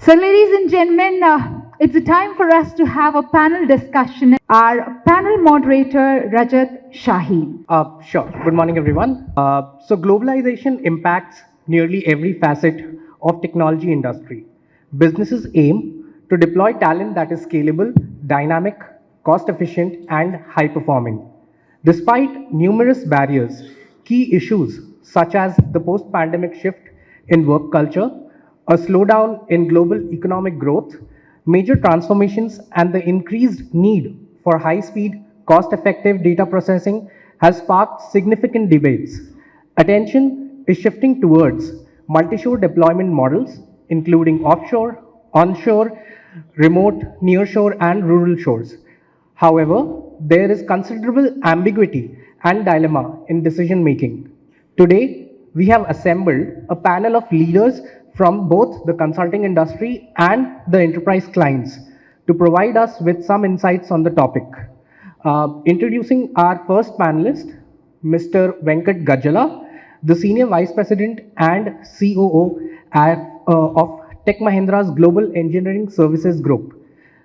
So, ladies and gentlemen, it's a time for us to have a panel discussion. Our panel moderator, Rajat Shaheen. Sure. Good morning, everyone. So globalization impacts nearly every facet of technology industry. Businesses aim to deploy talent that is scalable, dynamic, cost efficient, and high performing. Despite numerous barriers, key issues such as the post-pandemic shift in work culture, a slowdown in global economic growth, major transformations, and the increased need for high-speed, cost-effective data processing has sparked significant debates. Attention is shifting towards multi-shore deployment models, including offshore, onshore, remote, nearshore, and rural shores. However, there is considerable ambiguity and dilemma in decision making. Today, we have assembled a panel of leaders from both the consulting industry and the enterprise clients to provide us with some insights on the topic. Introducing our first panelist, Mr. Venkat Gajala, the Senior Vice President and COO of Tech Mahindra's Global Engineering Services Group.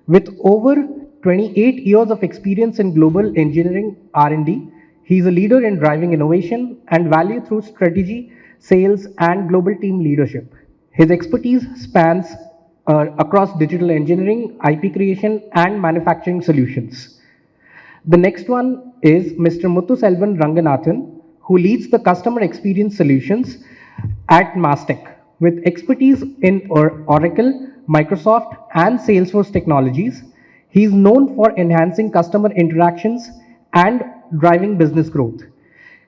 With over 28 years of experience in global engineering R&D, he is a leader in driving innovation and value through strategy, sales, and global team leadership. His expertise spans across digital engineering, IP creation, and manufacturing solutions. The next one is Mr. Muthuselvan Ranganathan, who leads the customer experience solutions at Mastek. With expertise in Oracle, Microsoft, and Salesforce technologies, he is known for enhancing customer interactions and driving business growth.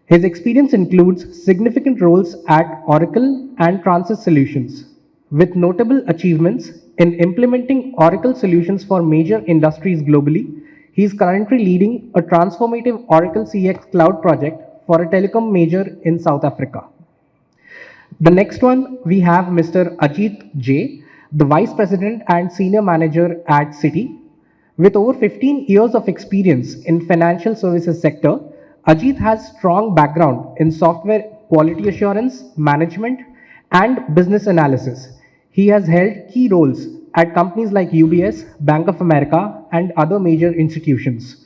His experience includes significant roles at Oracle and Transys Solutions, with notable achievements in implementing Oracle solutions for major industries globally. He is currently leading a transformative Oracle CX cloud project for a telecom major in South Africa. The next one, we have Mr. Ajit J., the Vice President and Senior Manager at Citi. With over 15 years of experience in financial services sector, Ajit has strong background in software quality assurance, management, and business analysis. He has held key roles at companies like UBS, Bank of America, and other major institutions,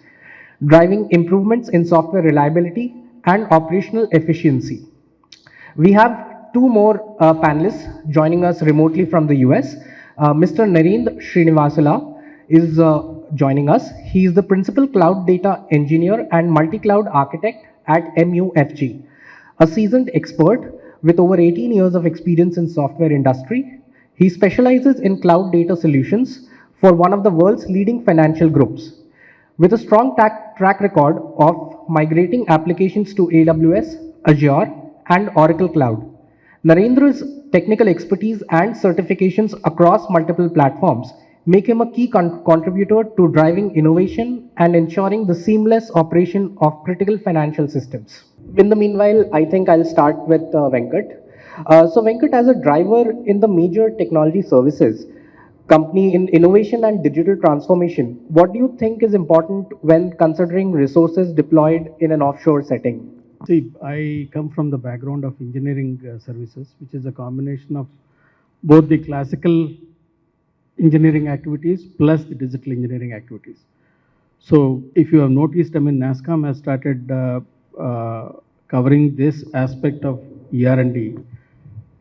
driving improvements in software reliability and operational efficiency. We have two more panelists joining us remotely from the US. Mr. Narendra Srinivasala is joining us. He is the Principal Cloud Data Engineer and Multi-Cloud Architect at MUFG, a seasoned expert with over 18 years of experience in software industry. He specializes in cloud data solutions for one of the world's leading financial groups. With a strong track record of migrating applications to AWS, Azure, and Oracle Cloud, Narendra's technical expertise and certifications across multiple platforms make him a key contributor to driving innovation and ensuring the seamless operation of critical financial systems. In the meanwhile, I think I'll start with Venkat. So Venkat, as a driver in the major technology services company in innovation and digital transformation, what do you think is important when considering resources deployed in an offshore setting? See, I come from the background of engineering services, which is a combination of both the classical engineering activities plus the digital engineering activities. So if you have noticed, I mean, NASSCOM has started covering this aspect of ER&D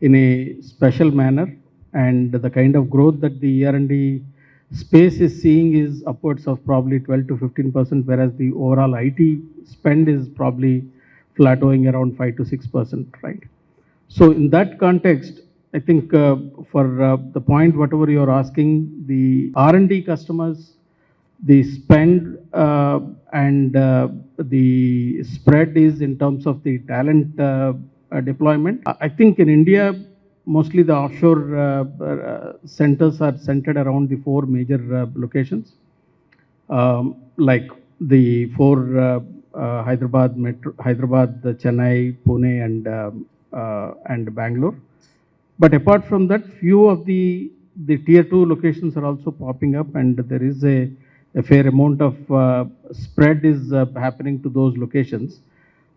in a special manner, and the kind of growth that the ER&D space is seeing is upwards of probably 12 to 15%, whereas the overall IT spend is probably plateauing around 5 to 6%, right? So in that context, I think for the point, whatever you're asking, the R&D customers, the spend and the spread is in terms of the talent deployment. I think in India, mostly the offshore centers are centered around the four major locations, like the four Hyderabad, Chennai, Pune, and Bangalore. But apart from that, few of the tier 2 locations are also popping up, and there is a fair amount of spread is happening to those locations.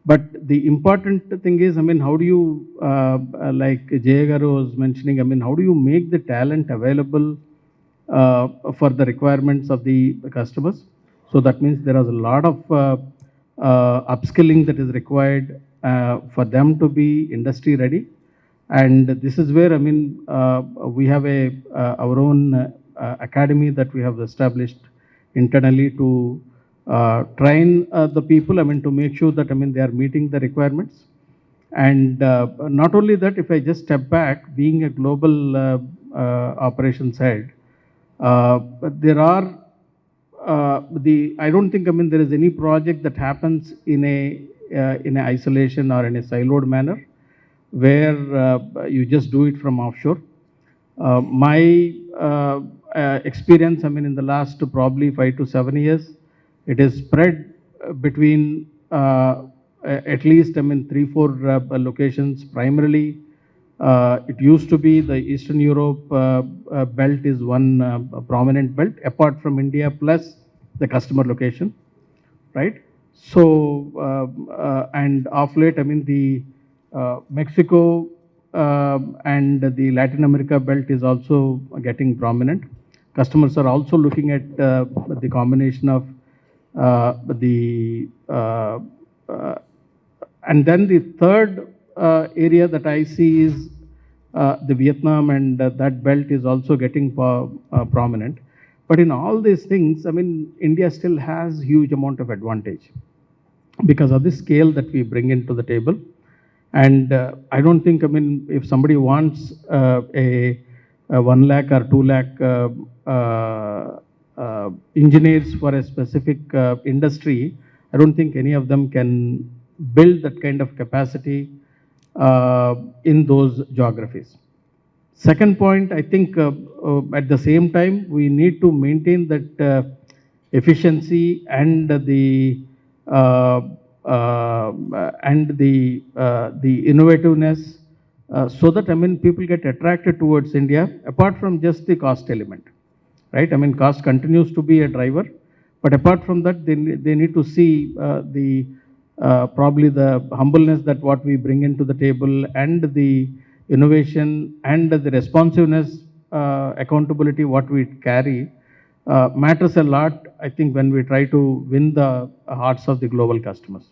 But the important thing is, I mean, how do you, like Jay Garu was mentioning, I mean, how do you make the talent available for the requirements of the customers? So that means there is a lot of upskilling that is required for them to be industry ready. And this is where, I mean, we have our own academy that we have established internally to train the people, I mean, to make sure that, I mean, they are meeting the requirements. And not only that, if I just step back, being a global operations head, there are I don't think, I mean, there is any project that happens in a isolation or in a siloed manner where you just do it from offshore. My experience, I mean, in the last probably 5 to 7 years, it is spread between at least, I mean, 3, 4 locations. Primarily, it used to be the Eastern Europe belt is one prominent belt, apart from India, plus the customer location, right? So, and of late, I mean, the Mexico and the Latin America belt is also getting prominent. Customers are also looking at the combination of the and then the third area that I see is the Vietnam, and that belt is also getting prominent. But in all these things, I mean, India still has huge amount of advantage because of the scale that we bring into the table. And I don't think, I mean, if somebody wants a 1 lakh or 2 lakh engineers for a specific industry, I don't think any of them can build that kind of capacity in those geographies. Second point, I think at the same time, we need to maintain that efficiency and the innovativeness, so that, I mean, people get attracted towards India, apart from just the cost element, right? I mean, cost continues to be a driver, but apart from that, they need to see the probably the humbleness that what we bring into the table, and the innovation and the responsiveness, accountability what we carry matters a lot, I think, when we try to win the hearts of the global customers.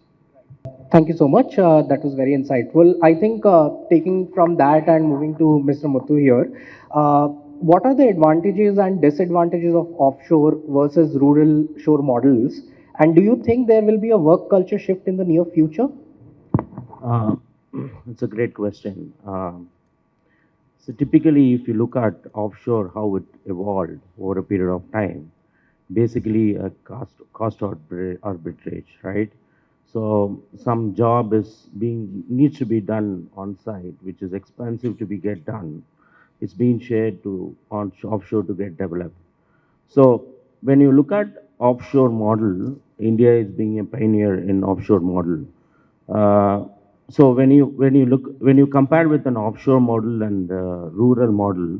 Thank you so much. That was very insightful. I think taking from that and moving to Mr. Muthu here, what are the advantages and disadvantages of offshore versus rural shore models? And do you think there will be a work culture shift in the near future? Uh, it's a great question. So typically, if you look at offshore, how it evolved over a period of time, basically a cost arbitrage, right? So some job needs to be done on site, which is expensive to get done. It's being shared to offshore to get developed. So when you look at offshore model, India is being a pioneer in offshore model. So when you compare with an offshore model and rural model,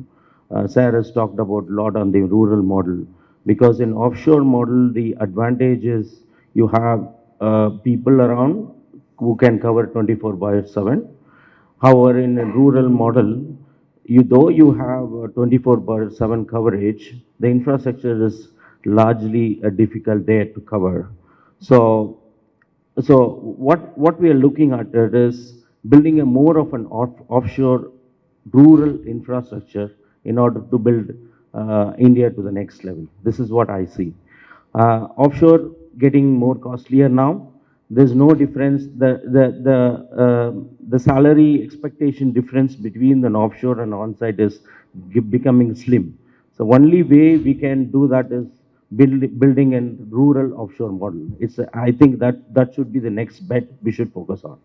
Sarah has talked about a lot on the rural model, because in offshore model the advantage is you have people around who can cover 24/7. However, in a rural model, though you have 24/7 coverage, the infrastructure is largely difficult there to cover. So what we are looking at is building a more of an offshore rural infrastructure in order to build India to the next level. This is what I see. Offshore getting more costlier now. There's no difference. The salary expectation difference between an offshore and on-site is becoming slim. So only way we can do that is building a rural offshore model. I think that should be the next bet we should focus on.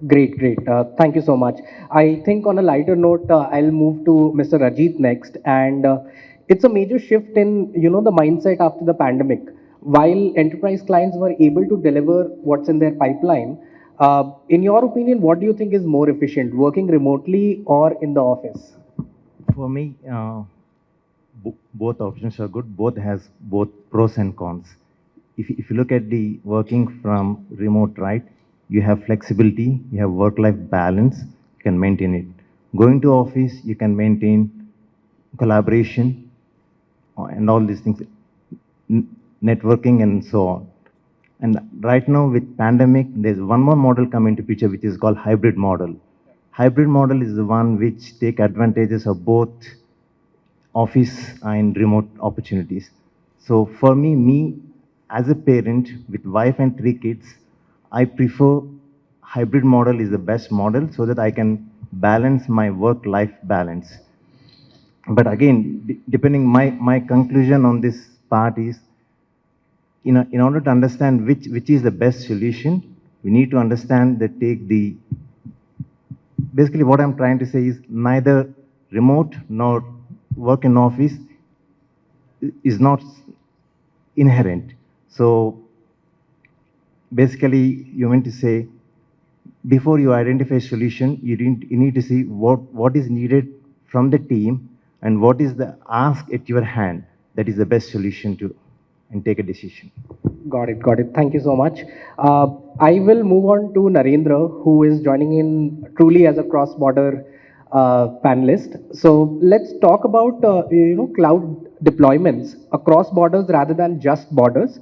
Great, great. Thank you so much. I think on a lighter note, I'll move to Mr. Ajit next, and it's a major shift in the mindset after the pandemic. While enterprise clients were able to deliver what's in their pipeline, in your opinion, what do you think is more efficient, working remotely or in the office? For me, both options are good. Both has both pros and cons. If you look at the working from remote, right, you have flexibility, you have work-life balance, you can maintain it. Going to office, you can maintain collaboration and all these things, networking and so on. And right now with pandemic, there's one more model come into picture, which is called hybrid model. Hybrid model is the one which take advantages of both office and remote opportunities. So for me as a parent with wife and 3 kids, I prefer hybrid model is the best model so that I can balance my work-life balance. But again, depending my conclusion on this part is, in order to understand which is the best solution, we need to understand that basically what I'm trying to say is neither remote nor work in office is not inherent. So basically you meant to say, before you identify a solution, you need to see what is needed from the team and what is the ask at your hand that is the best solution to, and take a decision. Got it, got it. Thank you so much. I will move on to Narendra, who is joining in truly as a cross-border panelist. So let's talk about cloud deployments across borders rather than just borders.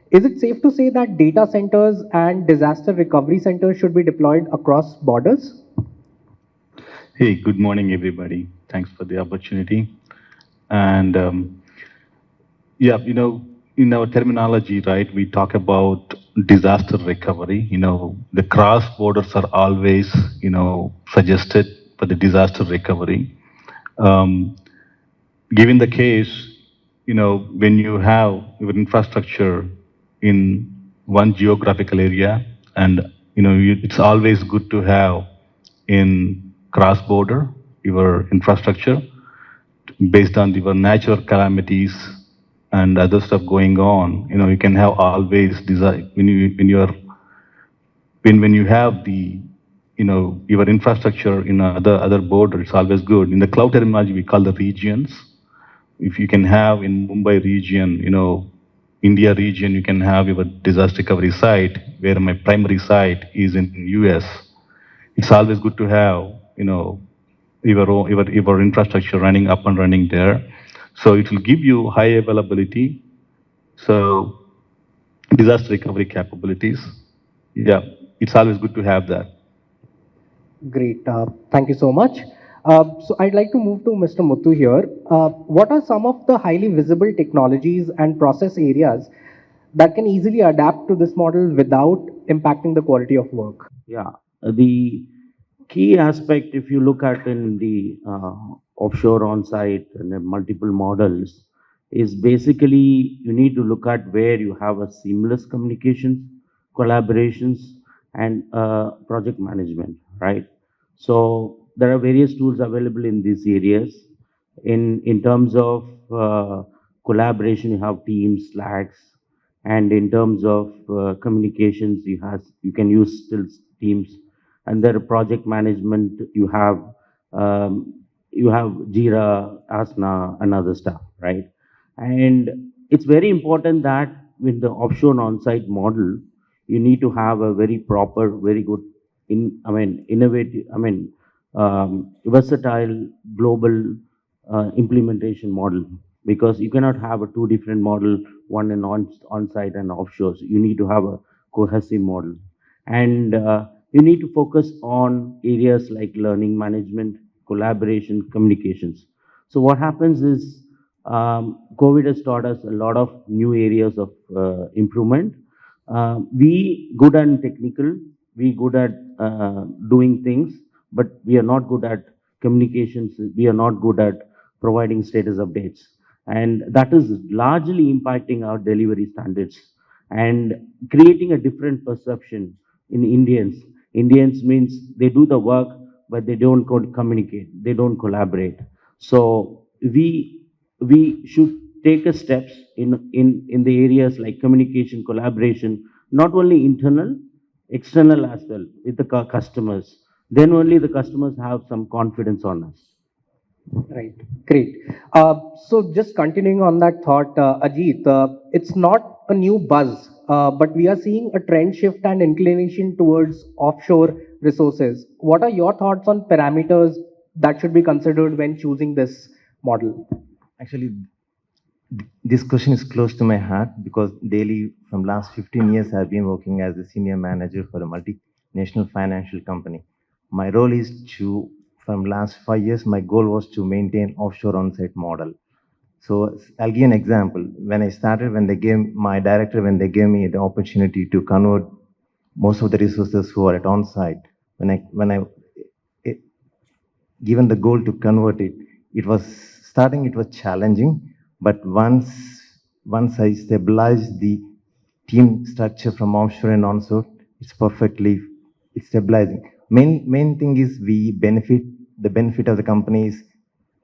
Is it safe to say that data centers and disaster recovery centers should be deployed across borders? Hey, good morning, everybody. Thanks for the opportunity. And yeah, in our terminology, right, we talk about disaster recovery. The cross borders are always, suggested for the disaster recovery. Um, Given the case, when you have your infrastructure in one geographical area, and it's always good to have in cross border your infrastructure based on your natural calamities and other stuff going on. You can have always design when you have the your infrastructure in other border. It's always good. In the cloud terminology, we call the regions. If you can have in Mumbai region, India region, you can have your disaster recovery site, where my primary site is in US. It's always good to have, your infrastructure running up and running there. So it will give you high availability. So disaster recovery capabilities. Yeah, it's always good to have that. Great. Thank you so much. So I'd like to move to Mr. Muthu here. What are some of the highly visible technologies and process areas that can easily adapt to this model without impacting the quality of work? Yeah, the key aspect, if you look at in the offshore on-site and the multiple models, is basically you need to look at where you have a seamless communications, collaborations, and project management, right? So there are various tools available in these areas. In terms of collaboration, you have Teams, Slacks, and in terms of communications, you can use still Teams. And there project management, you have Jira, Asana, and other stuff, right? And it's very important that with the offshore on-site model, you need to have a very proper, very good, innovative, versatile global implementation model, because you cannot have a two different model, one in on-site and offshore. So you need to have a cohesive model, and you need to focus on areas like learning management, collaboration, communications. So what happens is COVID has taught us a lot of new areas of improvement. We good at technical, we good at doing things, but we are not good at communications. We are not good at providing status updates, and that is largely impacting our delivery standards and creating a different perception in Indians. Indians means they do the work, but they don't communicate, they don't collaborate. So we should take a steps in the areas like communication, collaboration, not only internal, external as well with the customers. Then only the customers have some confidence on us. Right. Great. So just continuing on that thought, Ajit, it's not a new buzz, but we are seeing a trend shift and inclination towards offshore resources. What are your thoughts on parameters that should be considered when choosing this model? Actually, this question is close to my heart because daily, from last 15 years, I've been working as a senior manager for a multinational financial company. My role is to, from last 5 years, my goal was to maintain offshore on-site model. So I'll give you an example. When I started, when they gave me the opportunity to convert most of the resources who are at on-site, when I given the goal to convert it, it was challenging, but once I stabilized the team structure from offshore and onshore, it's stabilizing. Main thing is the benefit of the company is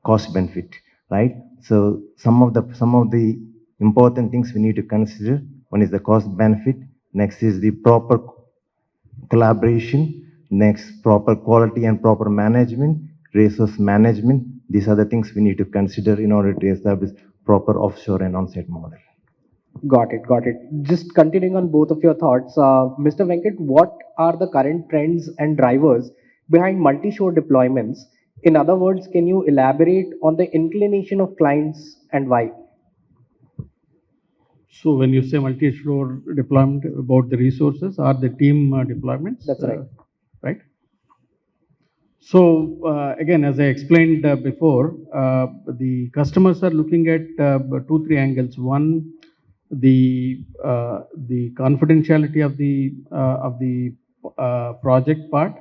cost benefit, right? So some of the important things we need to consider. One is the cost benefit. Next is the proper collaboration. Next, proper quality and proper management, resource management. These are the things we need to consider in order to establish proper offshore and on-site model. Got it, got it. Just continuing on both of your thoughts, Mr. Venkat, what are the current trends and drivers behind multi-shore deployments? In other words, can you elaborate on the inclination of clients and why? So when you say multi-shore deployment, about the resources or the team deployments? That's right. Right? So again, as I explained before, the customers are looking at 2-3 angles. One, the confidentiality of the project part,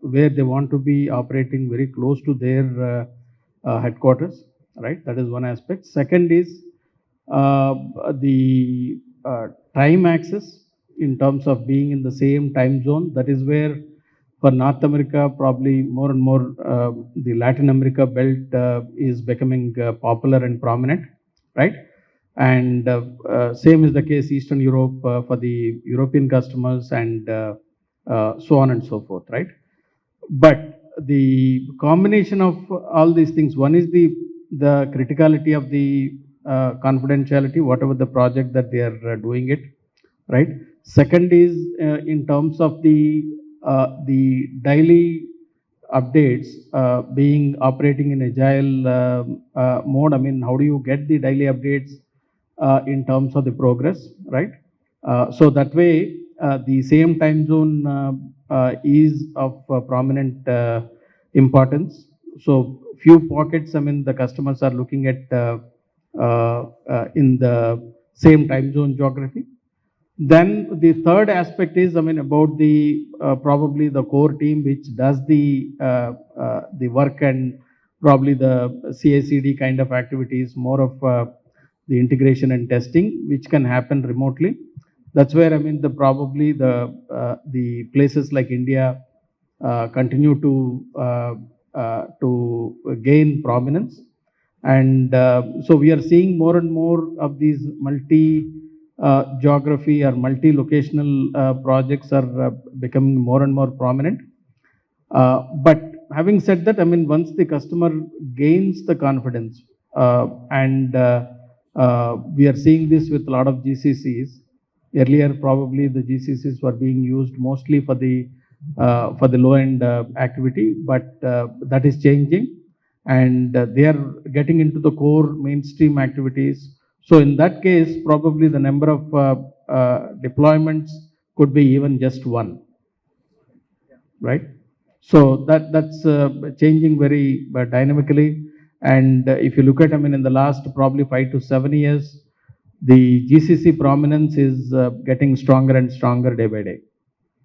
where they want to be operating very close to their headquarters, right? That is one aspect. Second is the time access in terms of being in the same time zone. That is where for North America, probably more and more the Latin America belt is becoming popular and prominent, right? And same is the case Eastern Europe for the European customers and so on and so forth, right? But the combination of all these things, one is the criticality of the confidentiality, whatever the project that they are doing it, right? Second is in terms of the daily updates being operating in agile mode. I mean, how do you get the daily updates in terms of the progress, right? So that way, the same time zone is of prominent importance. So few pockets, I mean, the customers are looking at in the same time zone geography. Then the third aspect is, I mean, about the probably the core team which does the work and probably the CI/CD kind of activities, more of the integration and testing, which can happen remotely. That's where, I mean, probably the places like India continue to gain prominence, and so we are seeing more and more of these geography or multi-locational projects are becoming more and more prominent. But having said that, I mean, once the customer gains the confidence, and we are seeing this with a lot of GCCs. Earlier, probably the GCCs were being used mostly for the low-end activity, but that is changing, and they are getting into the core mainstream activities. So in that case, probably the number of deployments could be even just one, right? So that's changing very dynamically. And if you look at, I mean, in the last probably 5 to 7 years, the GCC prominence is getting stronger and stronger day by day.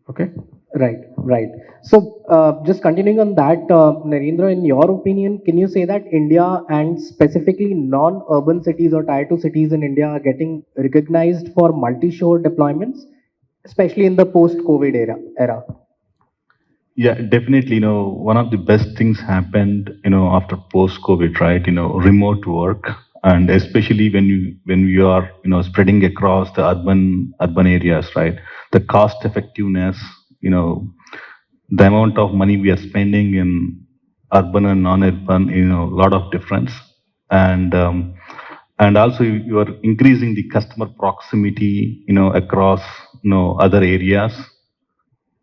Okay. Right, right. So just continuing on that, Narendra, in your opinion, can you say that India and specifically non-urban cities or tier 2 cities in India are getting recognized for multi-shore deployments, especially in the post-COVID era? Yeah, definitely. One of the best things happened, after post-COVID, right? Remote work, and especially when you are, spreading across the urban areas, right? The cost effectiveness, the amount of money we are spending in urban and non-urban, a lot of difference. And and also you are increasing the customer proximity, across, other areas.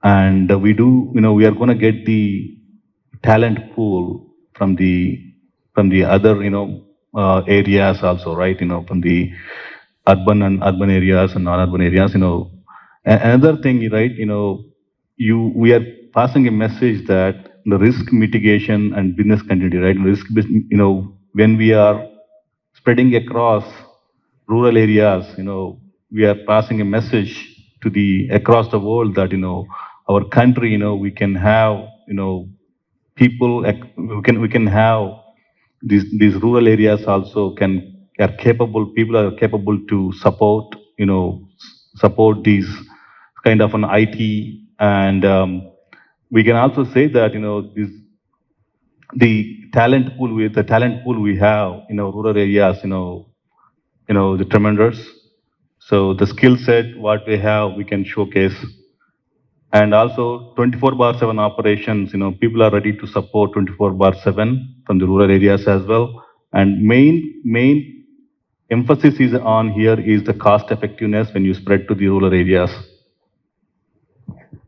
And we are going to get the talent pool from the other, areas also, right? From the urban areas and non-urban areas. Another thing, right? We are passing a message that the risk mitigation and business continuity, right? When we are spreading across rural areas, we are passing a message to the across the world that, our country, we can have, people, we can have these rural areas also are capable, people are capable to support, support these kind of an IT. And we can also say that, the talent pool we have in our rural areas, the tremendous. So the skill set what we have, we can showcase. And also 24/7 operations, people are ready to support 24/7 from the rural areas as well. And main emphasis is on here is the cost effectiveness when you spread to the rural areas.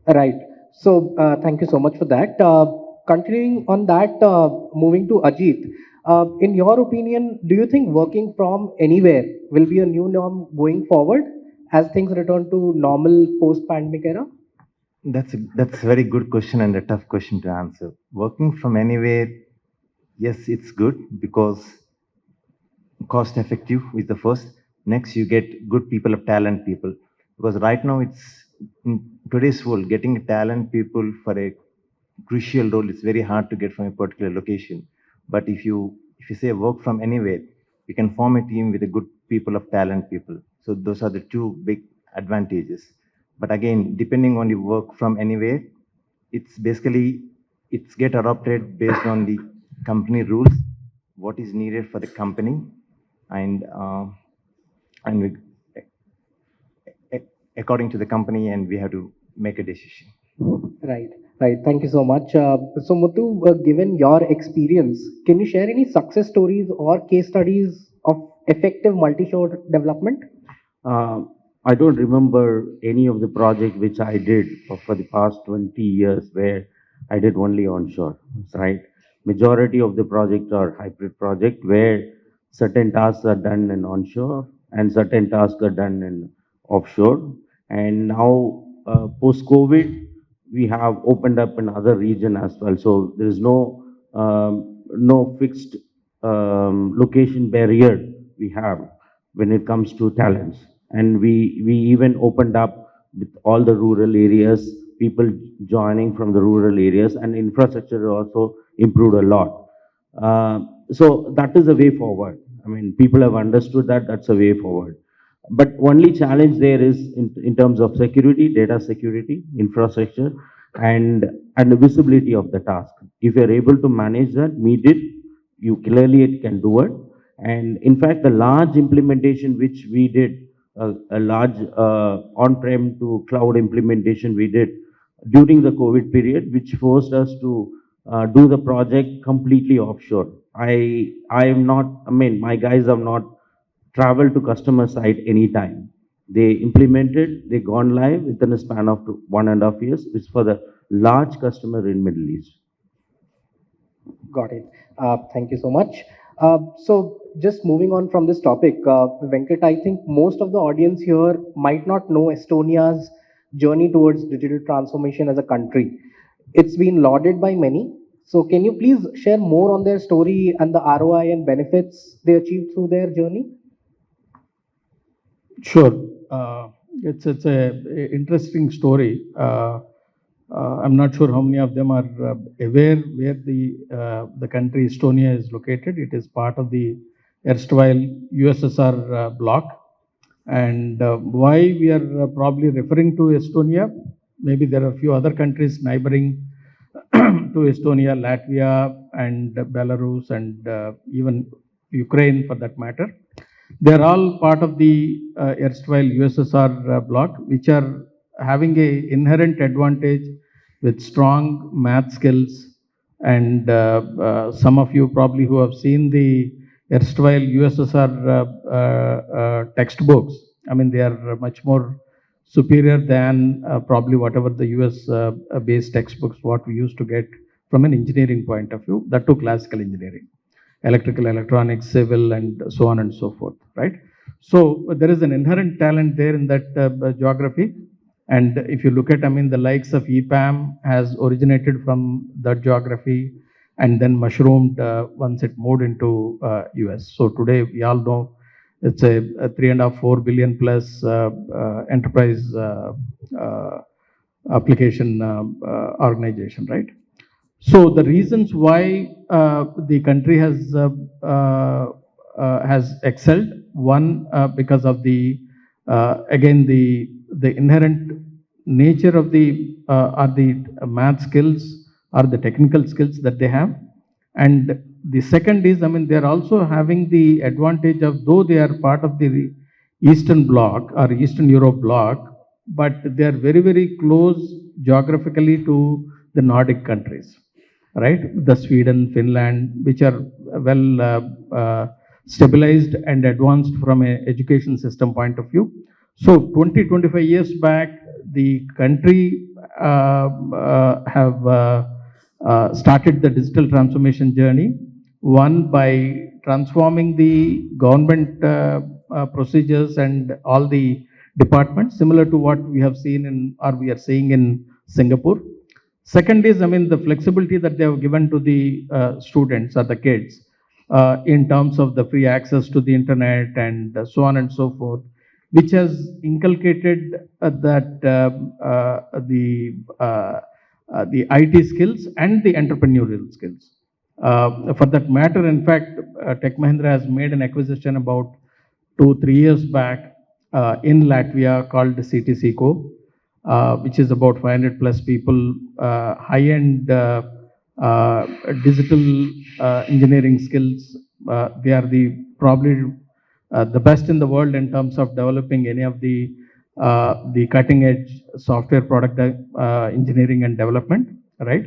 Right. So thank you so much for that. Continuing on that, moving to Ajit, in your opinion, do you think working from anywhere will be a new norm going forward as things return to normal post-pandemic era? That's a very good question and a tough question to answer. Working from anywhere, yes, it's good because cost effective is the first. Next, you get good people of talent people. Because right now it's in today's world, getting talent people for a crucial role is very hard to get from a particular location. But if you say work from anywhere, you can form a team with a good people of talent people. So those are the two big advantages. But again, depending on the work from anywhere, it's basically it's get adopted based on the company rules, what is needed for the company, and and according to the company, and we have to make a decision. Right, right. Thank you so much. So, Muthu, given your experience, can you share any success stories or case studies of effective multi-shore development? I don't remember any of the project which I did for the past 20 years where I did only onshore, right? Majority of the projects are hybrid project where certain tasks are done in onshore and certain tasks are done in offshore. And now, post-COVID, we have opened up in other region as well. So there is no fixed location barrier we have when it comes to talents. And we even opened up with all the rural areas, people joining from the rural areas, and infrastructure also improved a lot. So that is a way forward. I mean, people have understood that that's a way forward. But only challenge there is in terms of security, data security, infrastructure, and the visibility of the task. If you're able to manage that, meet it, you clearly can do it. And in fact, the large implementation which we did, a large on-prem to cloud implementation we did during the COVID period, which forced us to do the project completely offshore. I am not, I mean, my guys have not traveled to customer site anytime. They implemented, they gone live within a span of 1.5 years. It's for the large customer in Middle East. Got it. Thank you so much. So just moving on from this topic, Venkat, I think most of the audience here might not know Estonia's journey towards digital transformation as a country. It's been lauded by many. So can you please share more on their story and the ROI and benefits they achieved through their journey? Sure. It's a interesting story. I'm not sure how many of them are aware where the country Estonia is located. It is part of the erstwhile USSR bloc. And why we are probably referring to Estonia? Maybe there are a few other countries neighboring to Estonia, Latvia, and Belarus, and even Ukraine for that matter. They are all part of the erstwhile USSR bloc, which are having a inherent advantage with strong math skills. And some of you probably who have seen the erstwhile USSR textbooks. I mean, they are much more superior than probably whatever the US based textbooks what we used to get from an engineering point of view, that too classical engineering, electrical, electronics, civil, and so on and so forth, right? So there is an inherent talent there in that geography. And if you look at, I mean, the likes of EPAM has originated from that geography and then mushroomed once it moved into US. So today we all know it's a 3.5–4 billion plus enterprise application organization, right? So the reasons why the country has excelled, one because of the again the inherent nature of the or the math skills or the technical skills that they have, and the second is, I mean, they are also having the advantage of, though they are part of the Eastern Bloc or Eastern Europe Bloc, but they are very close geographically to the Nordic countries, right? The Sweden, Finland, which are well stabilized and advanced from an education system point of view. So 20–25 years back, the country have started the digital transformation journey, one by transforming the government procedures and all the departments, similar to what we have seen in, or we are seeing in Singapore. Second is, I mean, the flexibility that they have given to the students or the kids in terms of the free access to the internet and so on and so forth, which has inculcated the IT skills and the entrepreneurial skills. For that matter, in fact, Tech Mahindra has made an acquisition about 2–3 years back in Latvia called CTCco, which is about 500 plus people, high-end digital engineering skills. They are probably the best in the world in terms of developing any of the cutting-edge software product engineering and development, right?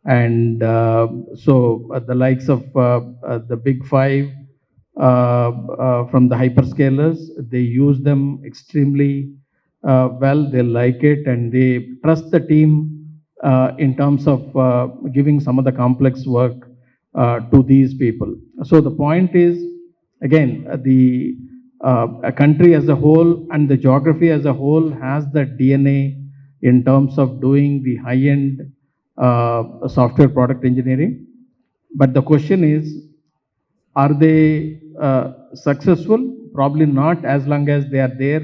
And so the likes of the big five from the hyperscalers, they use them extremely well. They like it and they trust the team in terms of giving some of the complex work to these people. So the point is, again, a country as a whole and the geography as a whole has the DNA in terms of doing the high-end software product engineering. But the question is, are they successful? Probably not, as long as they are there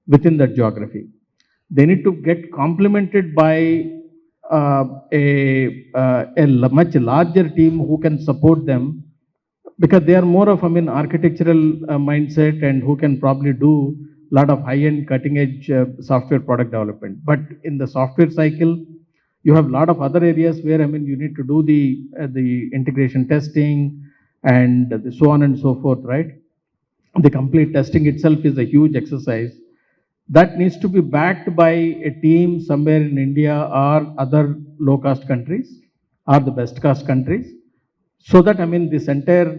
within that geography. They need to get complemented by a much larger team who can support them, because they are more of, I mean, architectural mindset and who can probably do a lot of high-end cutting-edge software product development. But in the software cycle, you have a lot of other areas where, I mean, you need to do the integration testing and so on and so forth, right? The complete testing itself is a huge exercise that needs to be backed by a team somewhere in India or other low-cost countries or the best-cost countries, so that, I mean, this entire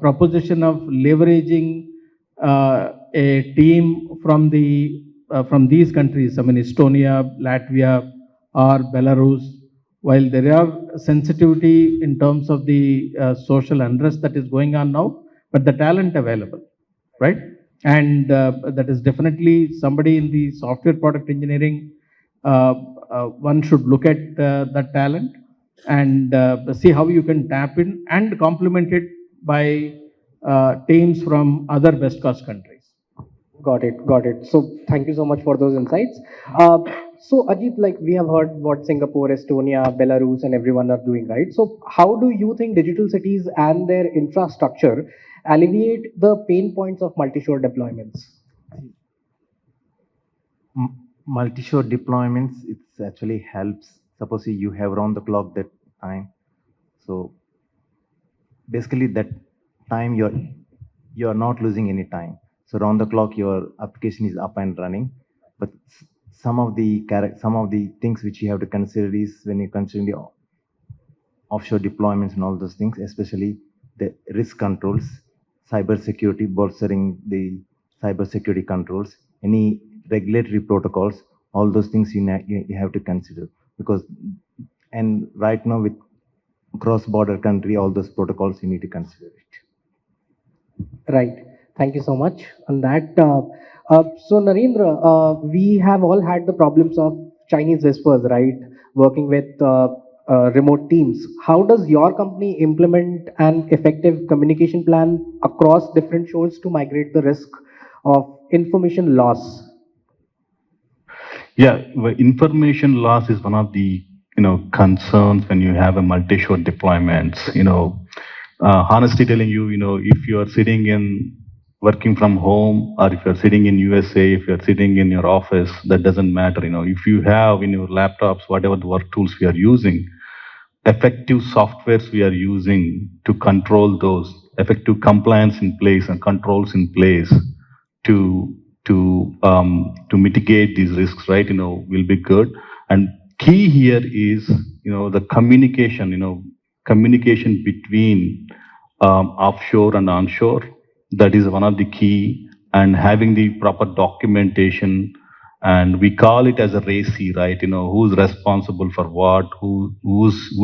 proposition of leveraging a team from these countries, I mean, Estonia, Latvia, or Belarus, while there are sensitivity in terms of the social unrest that is going on now, but the talent available, right? And that is definitely somebody in the software product engineering. One should look at that talent and see how you can tap in and complement it by teams from other best cost countries. Got it, got it. So thank you so much for those insights. So Ajit, like we have heard what Singapore, Estonia, Belarus, and everyone are doing, right? So how do you think digital cities and their infrastructure alleviate the pain points of multi-shore deployments? Multi-shore deployments, it actually helps. Suppose you have round the clock that time. So basically that time you're not losing any time. So round the clock your application is up and running. But some of the things which you have to consider is when you consider the offshore deployments and all those things, especially the risk controls. cyber security, bolstering the cyber security controls, any regulatory protocols, all those things you have to consider. Because, and right now with cross-border country, all those protocols you need to consider it. Right. Thank you so much on that. So Narendra, we have all had the problems of Chinese whispers, right? Working with remote teams. How does your company implement an effective communication plan across different shores to migrate the risk of information loss? Yeah, well, information loss is one of the concerns when you have a multi-shore deployments. Honestly telling you, if you are sitting in working from home, or if you're sitting in USA, if you're sitting in your office, that doesn't matter. If you have in your laptops whatever the work tools we are using, effective softwares we are using to control those, effective compliance in place and controls in place to to mitigate these risks, right? Will be good. And key here is the communication. Communication between offshore and onshore. That is one of the key, and having the proper documentation, and we call it as a RACI, right? Who's responsible for what, who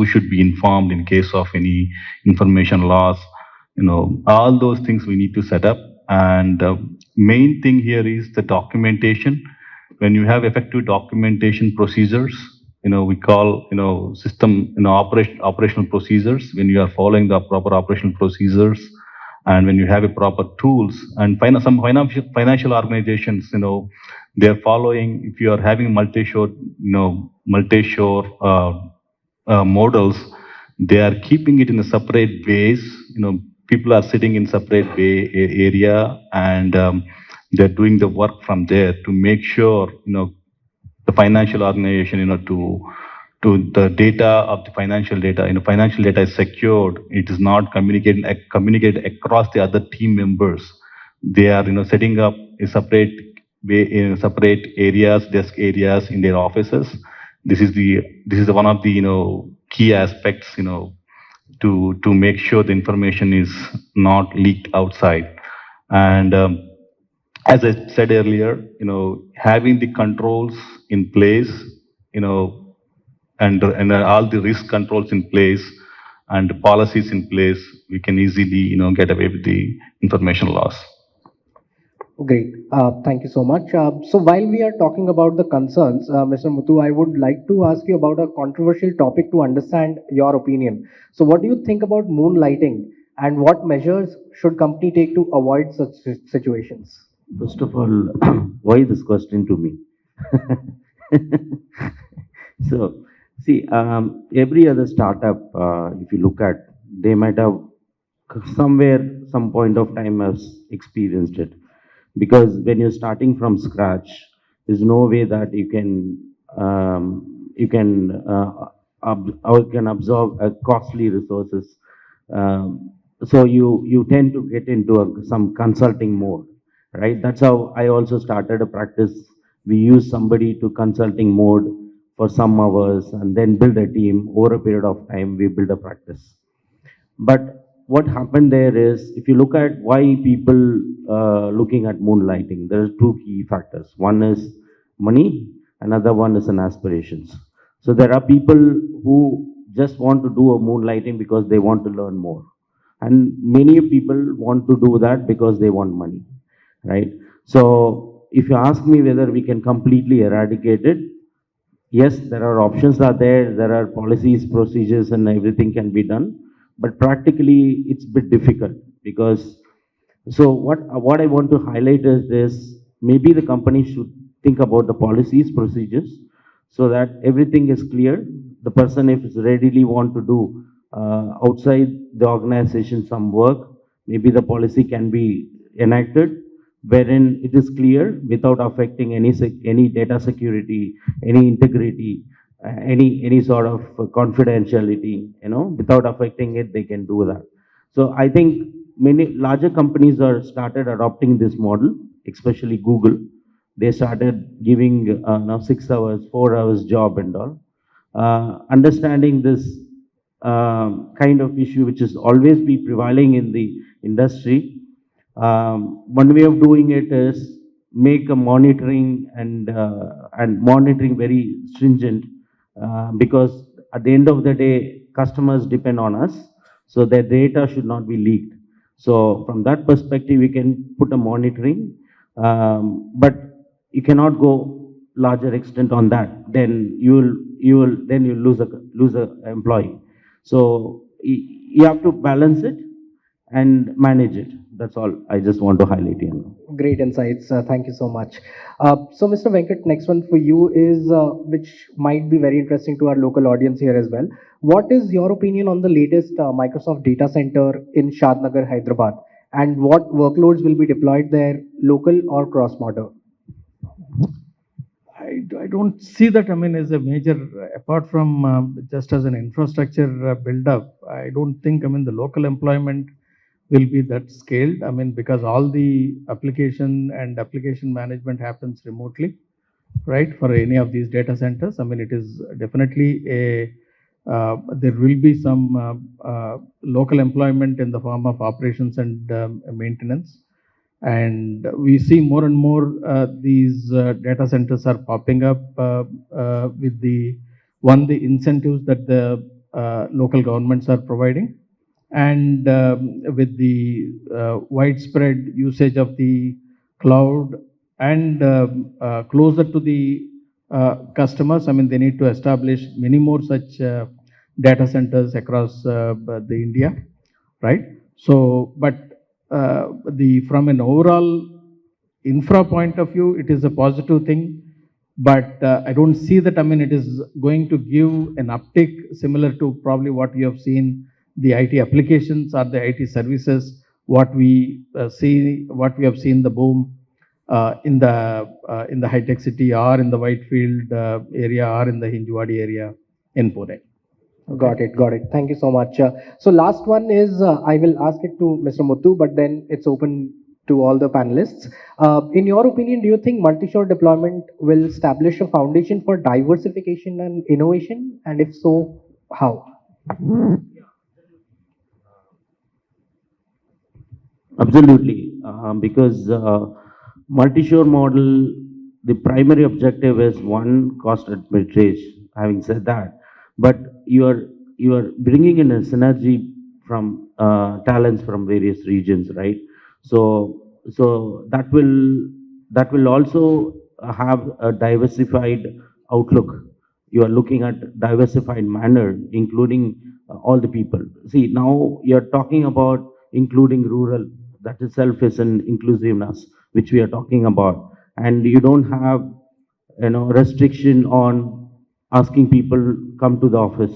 should be informed in case of any information loss. All those things we need to set up. And main thing here is the documentation. When you have effective documentation procedures, we call system operational procedures. When you are following the proper operational procedures, and when you have a proper tools, and some financial organizations, they are following. If you are having multi-shore models, they are keeping it in a separate base. People are sitting in separate area, and they're doing the work from there to make sure the financial organization, to the data of the financial data. Financial data is secured. It is not communicated across the other team members. They are, setting up a separate way in separate areas, desk areas in their offices. This is one of the key aspects, to make sure the information is not leaked outside. And as I said earlier, having the controls in place, and all the risk controls in place and policies in place, we can easily, get away with the information loss. Great. Thank you so much. So while we are talking about the concerns, Mr. Muthu, I would like to ask you about a controversial topic to understand your opinion. So what do you think about moonlighting, and what measures should company take to avoid such situations? First of all, why this question to me? So, see, every other startup, if you look at, they might have somewhere, some point of time has experienced it. Because when you're starting from scratch, there's no way that you can absorb costly resources. So you tend to get into some consulting mode, right? That's how I also started a practice. We use somebody to consulting mode for some hours, and then build a team. Over a period of time, we build a practice. But what happened there is, if you look at why people looking at moonlighting, there are two key factors. One is money, another one is an aspirations. So there are people who just want to do a moonlighting because they want to learn more. And many people want to do that because they want money, right? So if you ask me whether we can completely eradicate it, yes, there are options are there are policies, procedures, and everything can be done, but practically it's a bit difficult. Because, so what I want to highlight is this: maybe the company should think about the policies, procedures, so that everything is clear. The person, if is readily want to do outside the organization some work, maybe the policy can be enacted, wherein it is clear without affecting any data security, any integrity, any sort of confidentiality, without affecting it, they can do that. So I think many larger companies are started adopting this model, especially Google. They started giving now 6 hours, 4 hours job and all. Understanding this kind of issue, which is always be prevailing in the industry, One way of doing it is make a monitoring and monitoring very stringent, because at the end of the day, customers depend on us, so their data should not be leaked. So from that perspective, we can put a monitoring, but you cannot go larger extent on that. Then you lose a employee. So you have to balance it and manage it. That's all I just want to highlight here. Great insights. Thank you so much. So, Mr. Venkat, next one for you is which might be very interesting to our local audience here as well. What is your opinion on the latest Microsoft data center in Shadnagar, Hyderabad, and what workloads will be deployed there, local or cross-border? I don't see that, I mean, as a major, apart from just as an infrastructure build-up, I don't think, I mean, the local employment will be that scaled. I mean, because all the application and application management happens remotely, right, for any of these data centers. I mean, it is definitely there will be some local employment in the form of operations and maintenance. And we see more and more these data centers are popping up with the incentives that the local governments are providing, and with the widespread usage of the cloud and closer to the customers. I mean, they need to establish many more such data centers across the India, right? So, but from an overall infra point of view, it is a positive thing, but I don't see that, I mean, it is going to give an uptick similar to probably what you have seen the IT applications or the IT services, what we have seen the boom in the high-tech city or in the Whitefield area or in the Hinjwadi area in Pune. Got it, got it. Thank you so much. So last one is, I will ask it to Mr. Muthu, but then it's open to all the panelists. In your opinion, do you think multi-shore deployment will establish a foundation for diversification and innovation? And if so, how? Absolutely, because multi-shore model, the primary objective is one, cost arbitrage. Having said that, but you are bringing in a synergy from talents from various regions, right? So that will also have a diversified outlook. You are looking at diversified manner, including all the people. See, now you're talking about including rural. That itself is an inclusiveness which we are talking about, and you don't have restriction on asking people come to the office.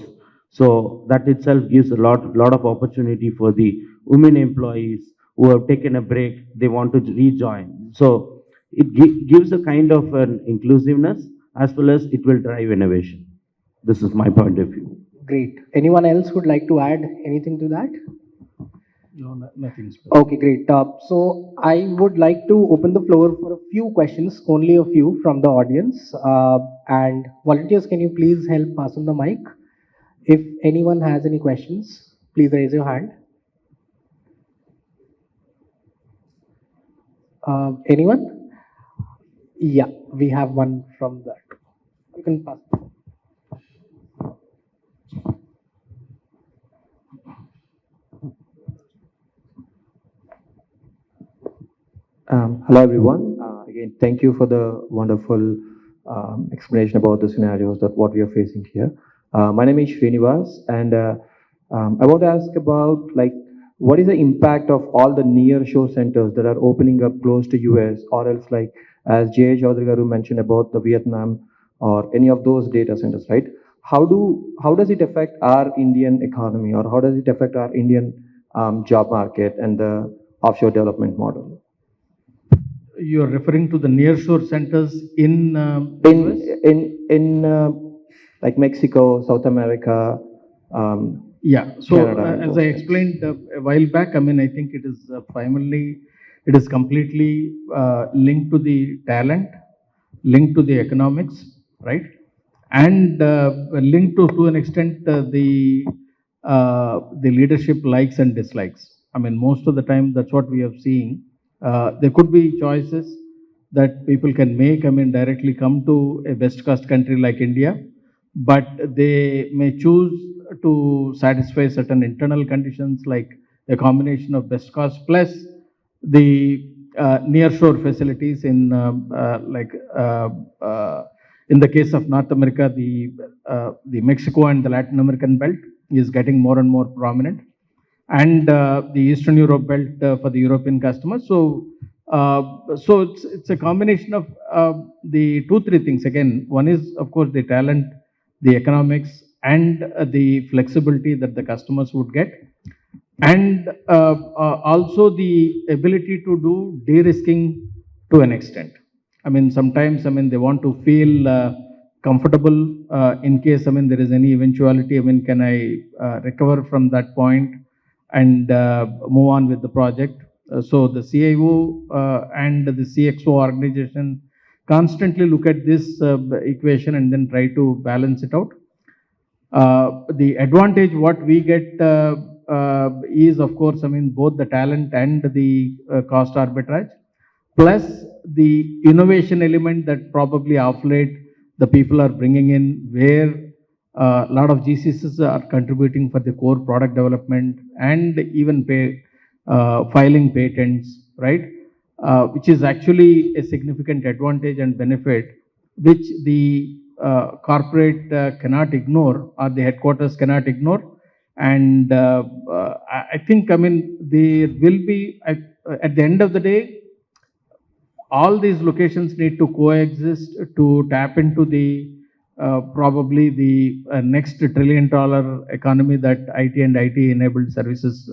So that itself gives a lot of opportunity for the women employees who have taken a break. They want to rejoin. So it gives a kind of an inclusiveness, as well as it will drive innovation. This is my point of view. Great. Anyone else would like to add anything to that? No, nothing special. Okay, great. So I would like to open the floor for a few questions, only a few from the audience. And volunteers, can you please help pass on the mic? If anyone has any questions, please raise your hand. Anyone? Yeah, we have one from that. You can pass. Hello everyone. Again, thank you for the wonderful explanation about the scenarios that what we are facing here. My name is Srinivas, and I want to ask about what is the impact of all the near-shore centers that are opening up close to US, or else as J. Chaudhary Garu mentioned about the Vietnam or any of those data centers, right? How does it affect our Indian economy, or how does it affect our Indian job market and the offshore development model? You are referring to the nearshore centers in like Mexico, South America. Yeah. So Canada, as I explained a while back, I mean, I think it is primarily, it is completely linked to the talent, linked to the economics, right? And linked to an extent the leadership likes and dislikes. I mean, most of the time that's what we have seen. There could be choices that people can make, I mean, directly come to a best cost country like India, but they may choose to satisfy certain internal conditions like a combination of best cost plus the nearshore facilities in the case of North America, the Mexico and the Latin American belt is getting more and more prominent, and the Eastern Europe belt for the European customers. So it's a combination of the two, three things. Again, one is of course the talent, the economics, and the flexibility that the customers would get, and also the ability to do de-risking to an extent. I mean, sometimes, I mean, they want to feel comfortable in case, I mean, there is any eventuality. I mean, can I recover from that point and move on with the project? So the CIO and the CXO organization constantly look at this equation and then try to balance it out. The advantage what we get is, of course, I mean, both the talent and the cost arbitrage, plus the innovation element that probably of late the people are bringing in, where a lot of GCCs are contributing for the core product development and even filing patents, right? Which is actually a significant advantage and benefit which the corporate cannot ignore, or the headquarters cannot ignore. And I think, I mean, there will be, at the end of the day, all these locations need to coexist to tap into the probably the next $1 trillion economy that IT and IT-enabled services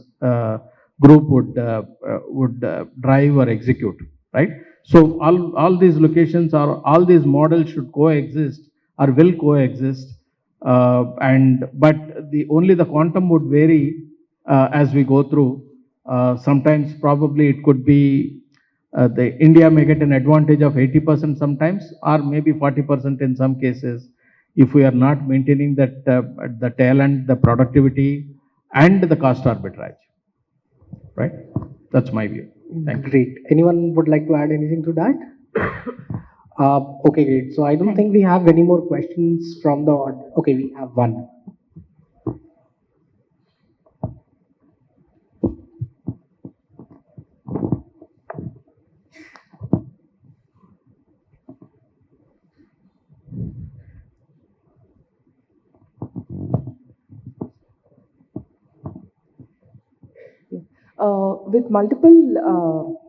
group would drive or execute, right? So all these locations or all these models should coexist or will coexist, and but only the quantum would vary as we go through. Sometimes probably it could be the India may get an advantage of 80% sometimes, or maybe 40% in some cases, if we are not maintaining that the talent, the productivity, and the cost arbitrage. Right? That's my view. Thank you. Great. Anyone would like to add anything to that? Okay, great. So I don't think we have any more questions from the audience. Okay, we have one. With multiple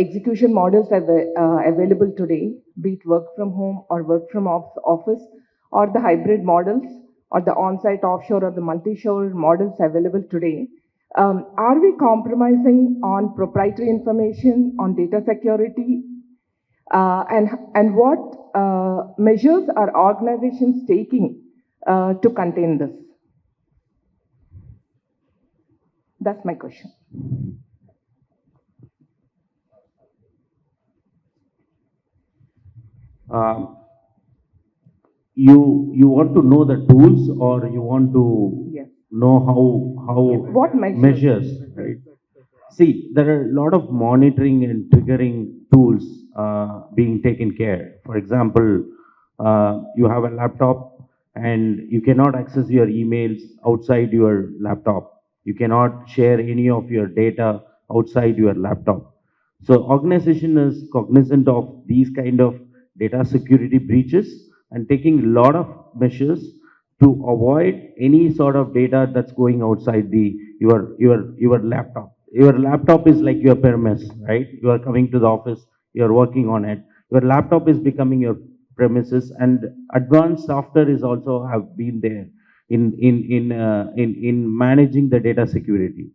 execution models available today, be it work from home or work from office, or the hybrid models, or the on-site, offshore, or the multi-shore models available today, are we compromising on proprietary information, on data security, and what measures are organizations taking to contain this? That's my question. You want to know the tools, or you want to Yes. know how What measures? right? See, there are a lot of monitoring and triggering tools being taken care. For example, you have a laptop and you cannot access your emails outside your laptop. You cannot share any of your data outside your laptop. So organization is cognizant of these kind of data security breaches and taking a lot of measures to avoid any sort of data that's going outside your laptop. Your laptop is like your premise, right? You are coming to the office, you are working on it. Your laptop is becoming your premises, and advanced software is also have been there in managing the data security.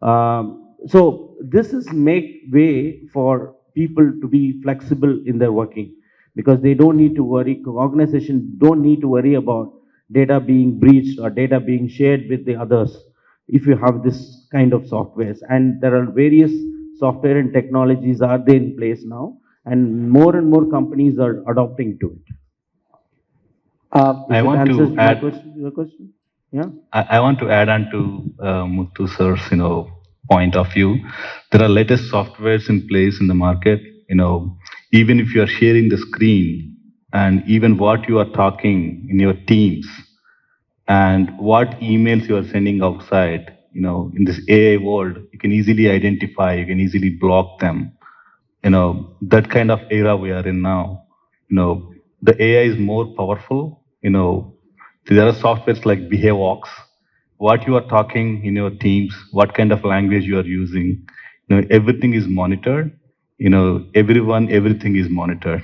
So this is make way for people to be flexible in their working, because they don't need to worry, organizations don't need to worry about data being breached or data being shared with the others if you have this kind of softwares. And there are various software and technologies are there in place now, and more companies are adopting to it. I want to add your question? Yeah. I want to add on to Muthu sir's, point of view. There are latest softwares in place in the market. Even if you are sharing the screen and even what you are talking in your teams and what emails you are sending outside, in this AI world, you can easily identify, you can easily block them. That kind of era we are in now. The AI is more powerful. There are softwares like BehaveWalks. What you are talking in your teams, what kind of language you are using, everything is monitored. Everything is monitored.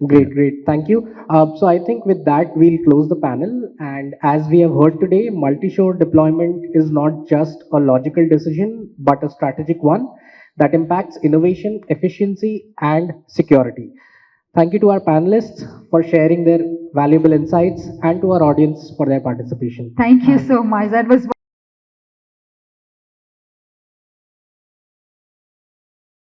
Great, great. Thank you. So I think with that, we'll close the panel. And as we have heard today, multi-shore deployment is not just a logical decision, but a strategic one that impacts innovation, efficiency, and security. Thank you to our panelists for sharing their valuable insights and to our audience for their participation. Thank you so much. That was